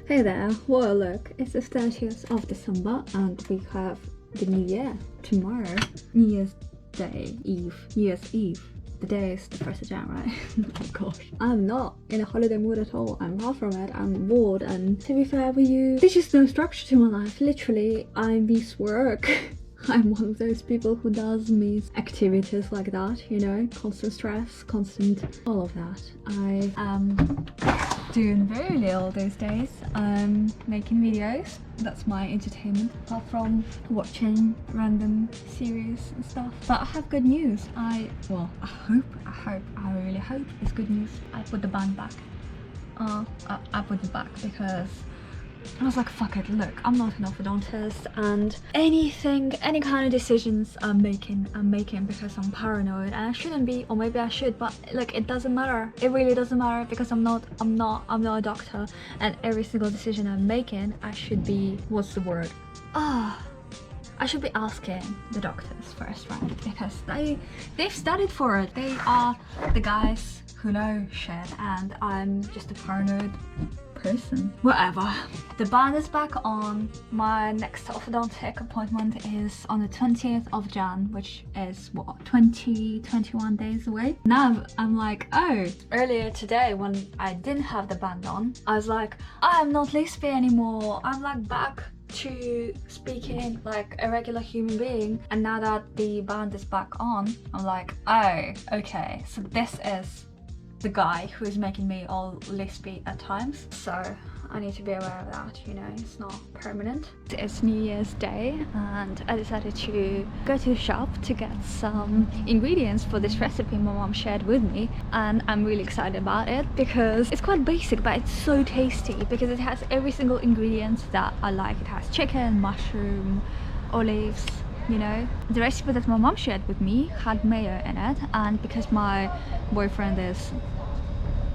Hey there, what a look. It's the 30th of December and we have the new year tomorrow. New Year's Day, Eve, New Year's Eve. The day is the 1st of January, right? Oh gosh. I'm not in a holiday mood at all. I'm far from it. I'm bored, and to be fair with you, there's just no structure to my life. Literally, I miss work. I'm one of those people who does miss activities like that, you know, constant stress, constant all of that. I am doing very little these days. I'm making videos. That's my entertainment, apart from watching random series and stuff. But I have good news. I really hope it's good news. I put the band back. I put it back because I was like, fuck it, look, I'm not an orthodontist, and any kind of decisions I'm making because I'm paranoid, and I shouldn't be, or maybe I should, but look, it doesn't matter. It really doesn't matter because I'm not a doctor, and every single decision I'm making, I should be, what's the word? I should be asking the doctors first, right? Because they've studied for it. They are the guys who know shit, and I'm just a paranoid person. Whatever. The band is back on. My next orthodontic appointment is on the 20th of Jan, which is what, 21 days away. Now I'm like, oh, earlier today when I didn't have the band on, I was like, I'm not lispy anymore. I'm like back to speaking like a regular human being, and now that the band is back on, I'm like, oh, okay, so this is the guy who is making me all lispy at times, so I need to be aware of that, you know, it's not permanent. It's New Year's Day and I decided to go to the shop to get some ingredients for this recipe my mom shared with me, and I'm really excited about it because it's quite basic but it's so tasty because it has every single ingredient that I like. It has chicken, mushroom, olives, you know. The recipe that my mom shared with me had mayo in it, and because my boyfriend is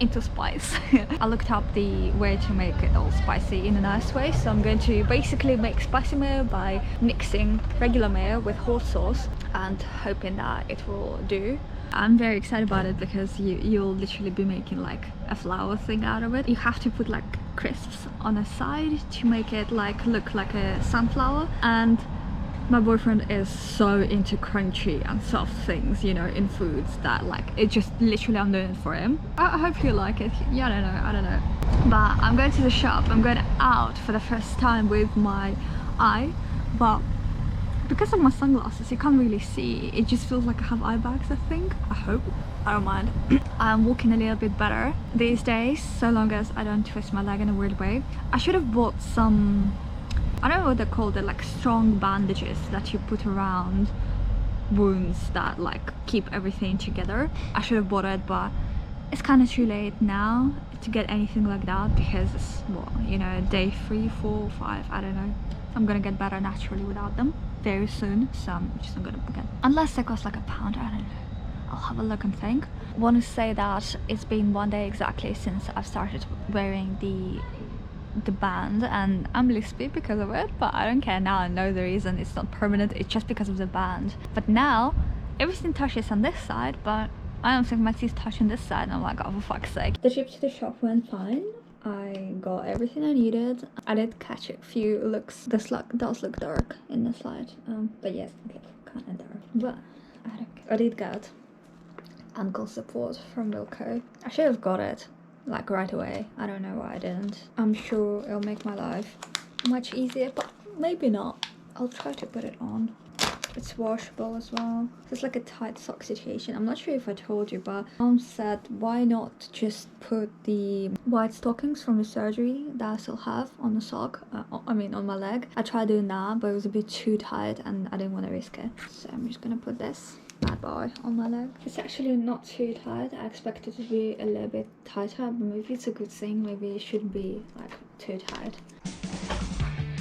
into spice, I looked up the way to make it all spicy in a nice way, so I'm going to basically make spicy mayo by mixing regular mayo with hot sauce and hoping that it will do. I'm very excited about it because you'll literally be making like a flour thing out of it. You have to put like crisps on the side to make it like look like a sunflower, and my boyfriend is so into crunchy and soft things, you know, in foods, that like it just literally, I'm doing it for him. I hope you like it. Yeah, I don't know. But I'm going to the shop. I'm going out for the first time with my eye, but because of my sunglasses you can't really see. It just feels like I have eye bags, I think. I hope. I don't mind. I'm walking a little bit better these days, so long as I don't twist my leg in a weird way. I should have bought some, I don't know what they're called, they're like strong bandages that you put around wounds that like keep everything together. I should have bought it, but it's kind of too late now to get anything like that because it's, well, you know, day 3, 4, 5, I don't know. I'm gonna get better naturally without them very soon, so I'm just not gonna get, unless they cost like £1, I don't know. I'll have a look and think. I want to say that it's been 1 day exactly since I've started wearing the band, and I'm lispy because of it, but I don't care now. I know the reason. It's not permanent, it's just because of the band. But now everything touches on this side, but I don't think my teeth touch on this side, and I'm like, oh, for fuck's sake. The trip to the shop went fine. I got everything I needed. I did catch a few looks. This look does look dark in this light, but yes, it looks kind of dark. But I did get ankle support from Wilco. I should have got it like right away. I don't know why I didn't. I'm sure it'll make my life much easier, but maybe not. I'll try to put it on. It's washable as well. It's like a tight sock situation. I'm not sure if I told you, but mom said why not just put the white stockings from the surgery that I still have on the sock, on my leg. I tried doing that, but it was a bit too tight and I didn't want to risk it, so I'm just gonna put this bad boy on my leg. It's actually not too tight. I expect it to be a little bit tighter, but maybe it's a good thing. Maybe it shouldn't be like too tight.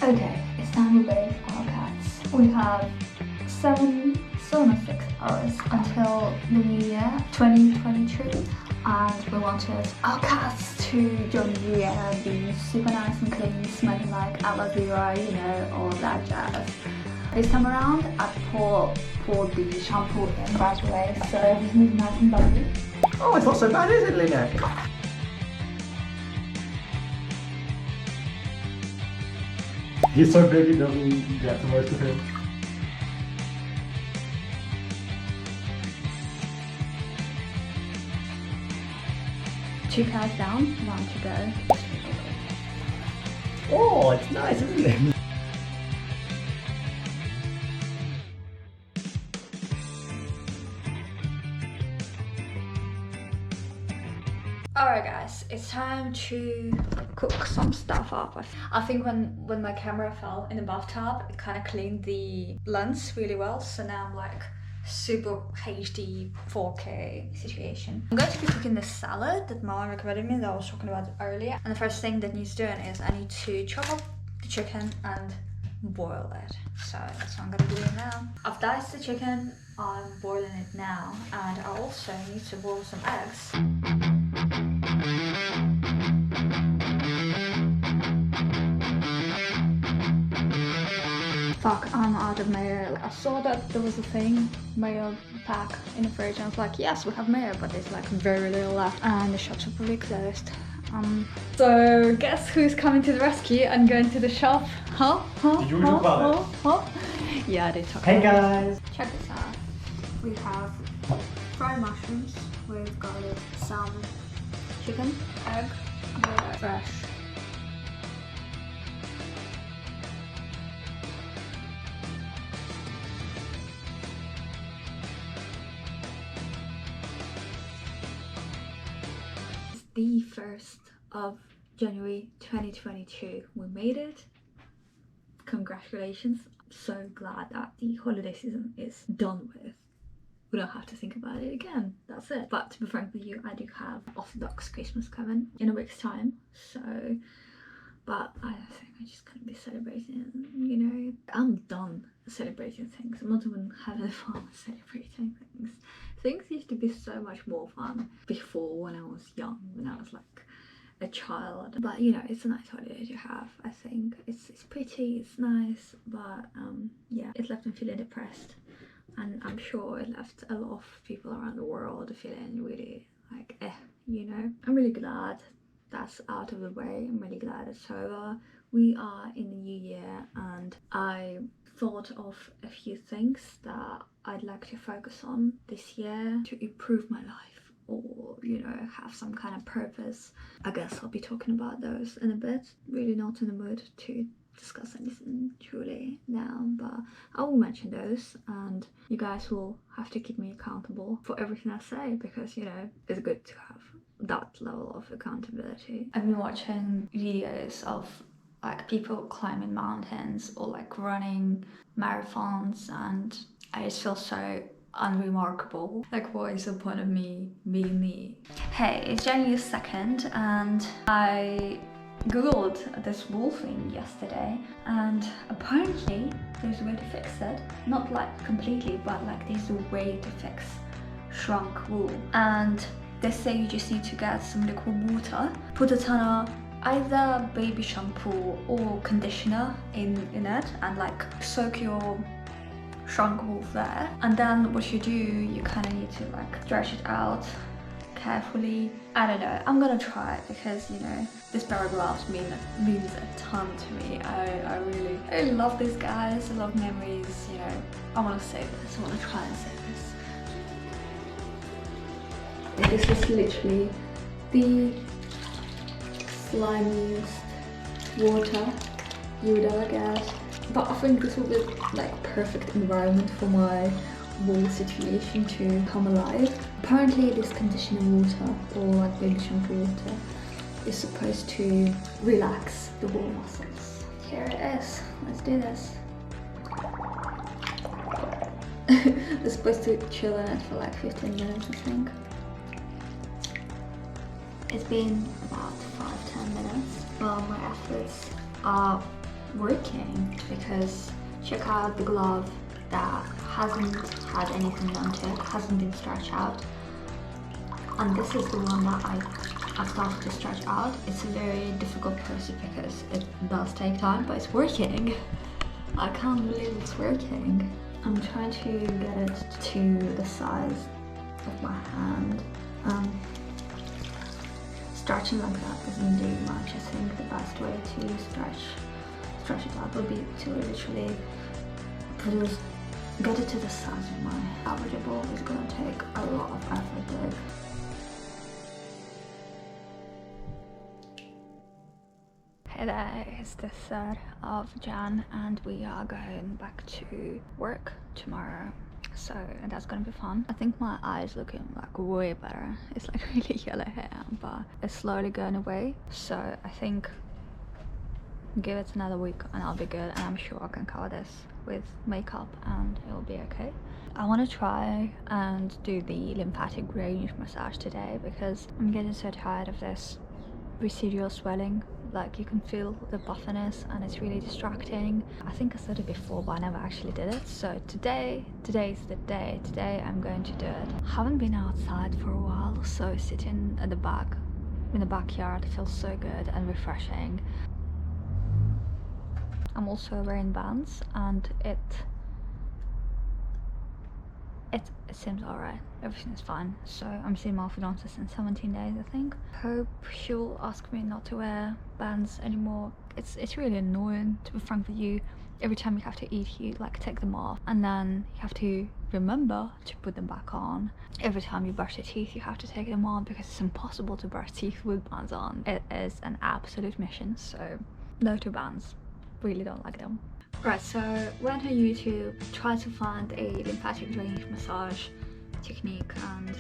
Okay, it's time to bathe our cats. We have 7 or 6 hours until the new year 2022, and we wanted our cats to join the year, be super nice and clean, smelling like aloe vera, you know, all that jazz. This time around I poured the shampoo in right away, so everything is nice and bubbly. Oh, it's not so bad, is it, Lina? He's so big he doesn't get to most of him. Two cars down, one to go. Oh, it's nice, isn't it? Alright guys, it's time to cook some stuff up. I think when my camera fell in the bathtub, it kind of cleaned the lens really well, so now I'm like super HD 4K situation. I'm going to be cooking this salad that Mama recommended me that I was talking about earlier. And the first thing that needs doing is I need to chop up the chicken and boil it. So that's what I'm gonna do now. I've diced the chicken, I'm boiling it now, and I also need to boil some eggs. Fuck, I'm out of mayo. I saw that there was a thing, mayo pack in the fridge, and I was like, yes, we have mayo, but there's like very little left, and the shops are probably closed. So guess who's coming to the rescue and going to the shop? Did you talk about it? Yeah, I did talk Hey about guys! it. Check this out. We have fried mushrooms with garlic, some chicken, egg, fresh. The 1st of January 2022. We made it. Congratulations. So glad that the holiday season is done with. We don't have to think about it again. That's it. But to be frank with you, I do have Orthodox Christmas coming in a week's time. So, but I think I'm just gonna be celebrating, you know. I'm done celebrating things. I'm not even having fun celebrating things. Things used to be so much more fun before, when I was young, when I was like a child. But you know, it's a nice holiday to have. I think it's pretty, it's nice, but yeah, it left me feeling depressed, and I'm sure it left a lot of people around the world feeling really like you know. I'm really glad that's out of the way. I'm really glad it's over. We are in the new year, and I thought of a few things that I'd like to focus on this year to improve my life, or you know, have some kind of purpose. I guess I'll be talking about those in a bit. Really not in the mood to discuss anything truly now, but I will mention those, and you guys will have to keep me accountable for everything I say, because you know, it's good to have that level of accountability. I've been watching videos of like people climbing mountains or like running marathons, and I just feel so unremarkable. Like, what is the point of me being me? Hey, it's January 2nd, and I googled this wool thing yesterday, and apparently there's a way to fix it. Not like completely, but like there's a way to fix shrunk wool. And they say you just need to get some liquid water, put a ton of either baby shampoo or conditioner in it, and like soak your shrunk wool there. And then what you do, you kind of need to like stretch it out carefully. I don't know, I'm gonna try it, because you know, this paragraph means a ton to me. I really love these guys. I love memories, you know. I want to save this. I want to try and save this. This is literally the slimiest water you would ever get, but I think this will be like perfect environment for my wool situation to come alive. Apparently this conditioner water, or like baby shampoo water, is supposed to relax the wool muscles. Here it is. Let's do this. It's supposed to chill in it for like 15 minutes, I think. It's been about 5-10 minutes. Well, my efforts are working, because check out the glove that hasn't had anything done to it, hasn't been stretched out. And this is the one that I've started to stretch out. It's a very difficult process because it does take time, but it's working. I can't believe it's working. I'm trying to get it to the size of my hand. Stretching like that doesn't do much. I think the best way to stretch stretch it out would be to literally get it to the size of my average ball. It's gonna take a lot of effort though. Hey there, it's the 3rd of Jan and we are going back to work tomorrow. So that's gonna be fun. I think my eye is looking like way better. It's like really yellow hair, but it's slowly going away. So I think give it another week and I'll be good, and I'm sure I can cover this with makeup and it'll be okay. I want to try and do the lymphatic drainage massage today because I'm getting so tired of this residual swelling. Like you can feel the puffiness and it's really distracting. I think I said it before but I never actually did it. So today's the day. Today I'm going to do it. I haven't been outside for a while, so sitting at the back in the backyard feels so good and refreshing. I'm also wearing bands and it seems alright. Everything is fine. So I'm seeing my orthodontist in 17 days, I think. Hope she'll ask me not to wear bands anymore. It's really annoying, to be frank with you. Every time you have to eat, you like take them off and then you have to remember to put them back on. Every time you brush your teeth, you have to take them on because it's impossible to brush teeth with bands on. It is an absolute mission. So no to bands. Really don't like them. Right, so went on YouTube, tried to find a lymphatic drainage massage technique, and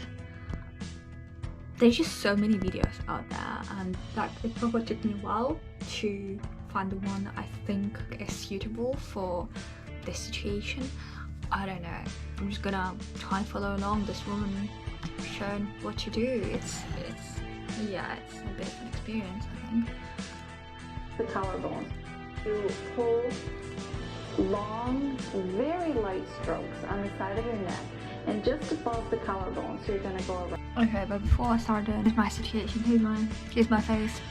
there's just so many videos out there, and like it probably took me a while to find the one that I think is suitable for this situation. I don't know. I'm just gonna try and follow along this woman showing what to do. It's a bit of an experience, I think. The collarbone. You pull long, very light strokes on the side of your neck and just above the collarbone. So you're gonna go around. Okay, but before I start doing my situation, here's my face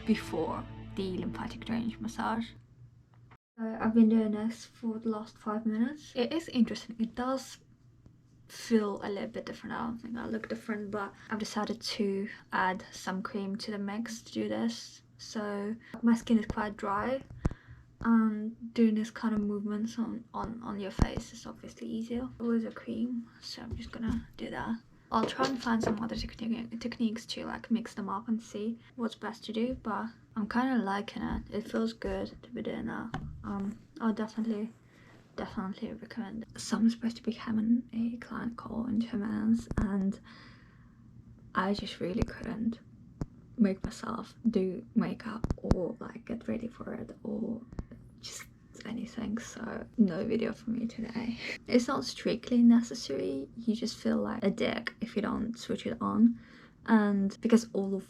before the lymphatic drainage massage. I've been doing this for the last 5 minutes. It is interesting. It does feel a little bit different. I don't think I look different, but I've decided to add some cream to the mix to do this. So my skin is quite dry, and doing this kind of movements on your face is obviously easier with a cream, so I'm just gonna do that. I'll try and find some other techniques to like mix them up and see what's best to do, but I'm kind of liking it. It feels good to be doing that. I'll definitely recommend it. So I'm supposed to be having a client call in 2 minutes and I just really couldn't make myself do makeup or like get ready for it or just anything, so no video for me today. It's not strictly necessary, you just feel like a dick if you don't switch it on, and because all of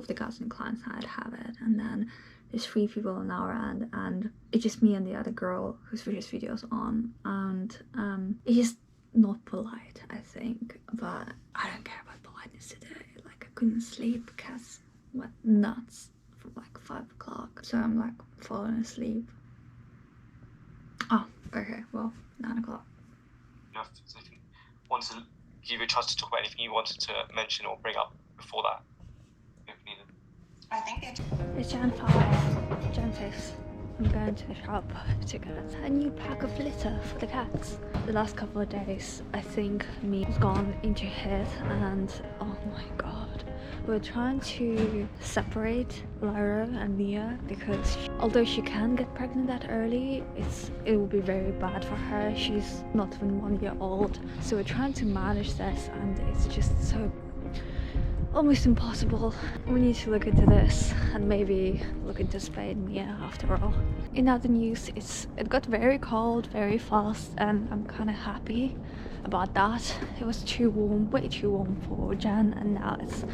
the guys and clients I'd have it, and then there's 3 people on our end and it's just me and the other girl who switches videos on, and it's just not polite, I think, but I don't care about politeness today. Like I couldn't sleep because went nuts from like 5 o'clock, so I'm like falling asleep. Oh, okay, well, 9 o'clock. Enough, so if you wanted to give you a chance to talk about anything you wanted to mention or bring up before that, if needed. I think It's Jan 5, Jan 6. I'm going to the shop to get a new pack of litter for the cats. The last couple of days, I think me's gone into his, and oh my god. We're trying to separate Lyra and Mia because although she can get pregnant that early, it will be very bad for her. She's not even 1 year old. So we're trying to manage this and it's just so almost impossible. We need to look into this and maybe look into spaying Mia after all. In other news, it got very cold very fast and I'm kind of happy about that. It was too warm, way too warm for Jan, and now it's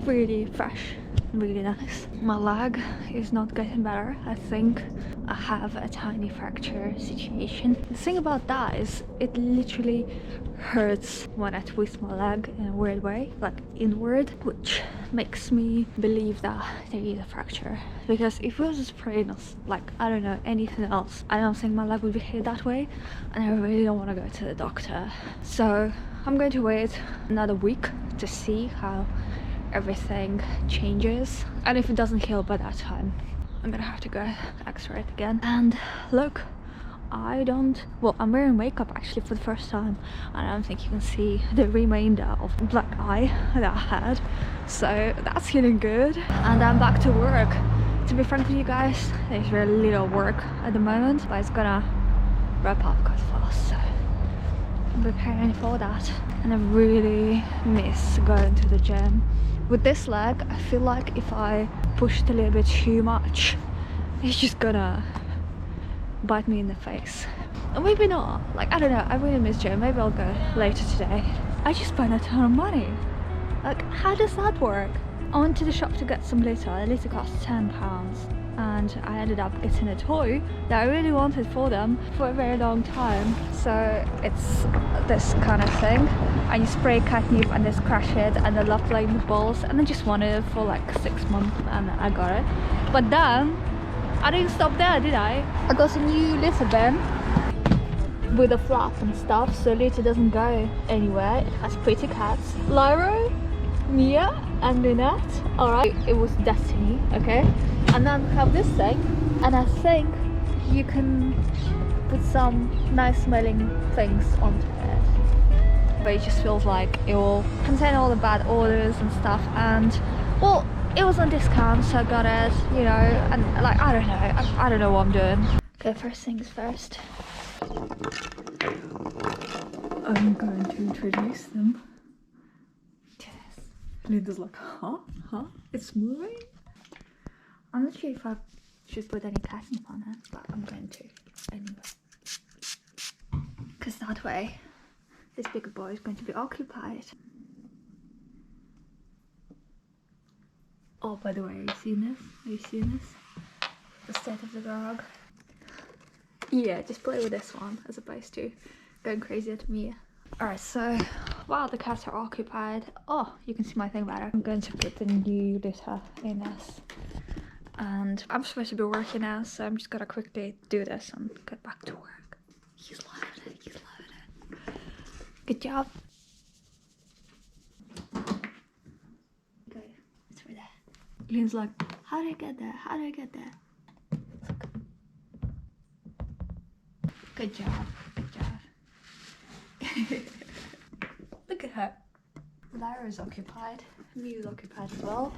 really fresh, really nice. My leg is not getting better. I think I have a tiny fracture situation. The thing about that is it literally hurts when I twist my leg in a weird way, like inward, which makes me believe that there is a fracture. Because if it was a sprain or like, I don't know, anything else, I don't think my leg would behave that way, and I really don't want to go to the doctor. So I'm going to wait another week to see how everything changes, and if it doesn't heal by that time, I'm gonna have to go x-ray it again. And look, I'm wearing makeup actually for the first time, and I don't think you can see the remainder of black eye that I had, so that's feeling good. And I'm back to work. To be frank with you guys, there's very little work at the moment, but it's gonna wrap up quite fast, so I'm preparing for that. And I really miss going to the gym. With this leg, I feel like if I pushed a little bit too much, it's just gonna bite me in the face. Or maybe not, like, I don't know, I really miss gym. Maybe I'll go later today. I just spent a ton of money. Like, how does that work? I went to the shop to get some litter. The litter cost £10, and I ended up getting a toy that I really wanted for them for a very long time. So it's this kind of thing, and you spray catnip and just crash it, and I love playing with balls, and I just wanted it for like 6 months, and I got it. But then I didn't stop there, did I? I got a new litter bin with a flap and stuff, so litter doesn't go anywhere. It has pretty cats. Lyra, Mia and Lynette. Alright, it was Destiny, okay? And then we have this thing, and I think you can put some nice smelling things onto it. But it just feels like it will contain all the bad odors and stuff, and well, it was on discount, so I got it, you know, and like, I don't know, I don't know what I'm doing. Okay, first things first. I'm going to introduce them. Yes. Linda's like, huh? It's moving? I'm not sure if I should put any catnip on it, but I'm going to anyway. Because that way, this big boy is going to be occupied. Oh, by the way, are you seeing this? Are you seeing this? The state of the dog. Yeah, just play with this one as opposed to going crazy at me. Alright, so while the cats are occupied, oh, you can see my thing better. I'm going to put the new litter in this. And I'm supposed to be working now, so I'm just gonna quickly do this and get back to work. He's loving it, he's loving it. Good job. Okay, it's right there. Lynn's like, how did I get there? How did I get there? Good job, good job. Look at her. Lyra's occupied, Miu's occupied as well.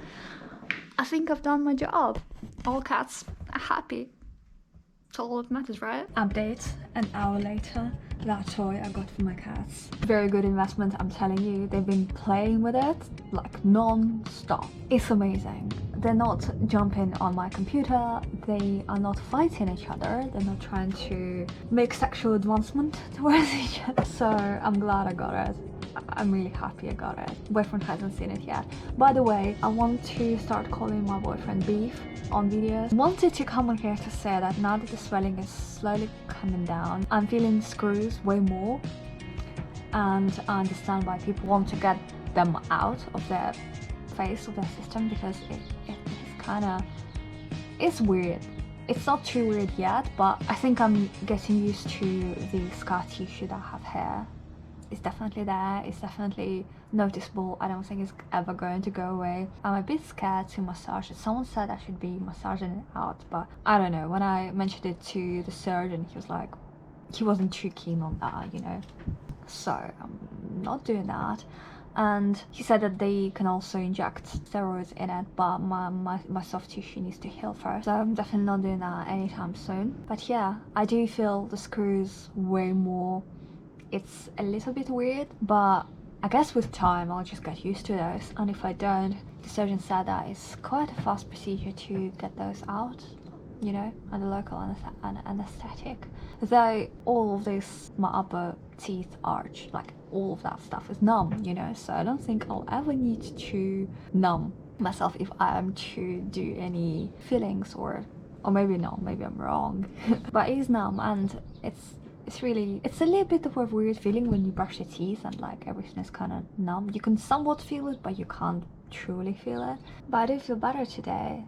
I think I've done my job. All cats are happy. That's all that matters, right? Update, an hour later, that toy I got for my cats. Very good investment, I'm telling you. They've been playing with it like non-stop. It's amazing. They're not jumping on my computer, they are not fighting each other, they're not trying to make sexual advancement towards each other. So I'm glad I got it. I'm really happy I got it. Boyfriend hasn't seen it yet. By the way, I want to start calling my boyfriend Beef on videos. Wanted to come on here to say that now that the swelling is slowly coming down, I'm feeling screws way more, and I understand why people want to get them out of their face, of their system, because it's kind of, it's weird. It's not too weird yet, but I think I'm getting used to the scar tissue that I have here. It's definitely there, it's definitely noticeable. I don't think it's ever going to go away. I'm a bit scared to massage it. Someone said I should be massaging it out, but I don't know. When I mentioned it to the surgeon, he was like, he wasn't too keen on that, you know. So I'm not doing that. And he said that they can also inject steroids in it, but my soft tissue needs to heal first. So I'm definitely not doing that anytime soon. But yeah, I do feel the screws way more. It's a little bit weird, but I guess with time I'll just get used to those. And if I don't, the surgeon said that it's quite a fast procedure to get those out, you know, under local anesthetic. Though all of this, my upper teeth arch, like all of that stuff is numb, you know, so I don't think I'll ever need to numb myself if I am to do any fillings, or maybe not, maybe I'm wrong. But it is numb, and it's a little bit of a weird feeling when you brush your teeth and like everything is kind of numb. You can somewhat feel it, but you can't truly feel it. But I do feel better today.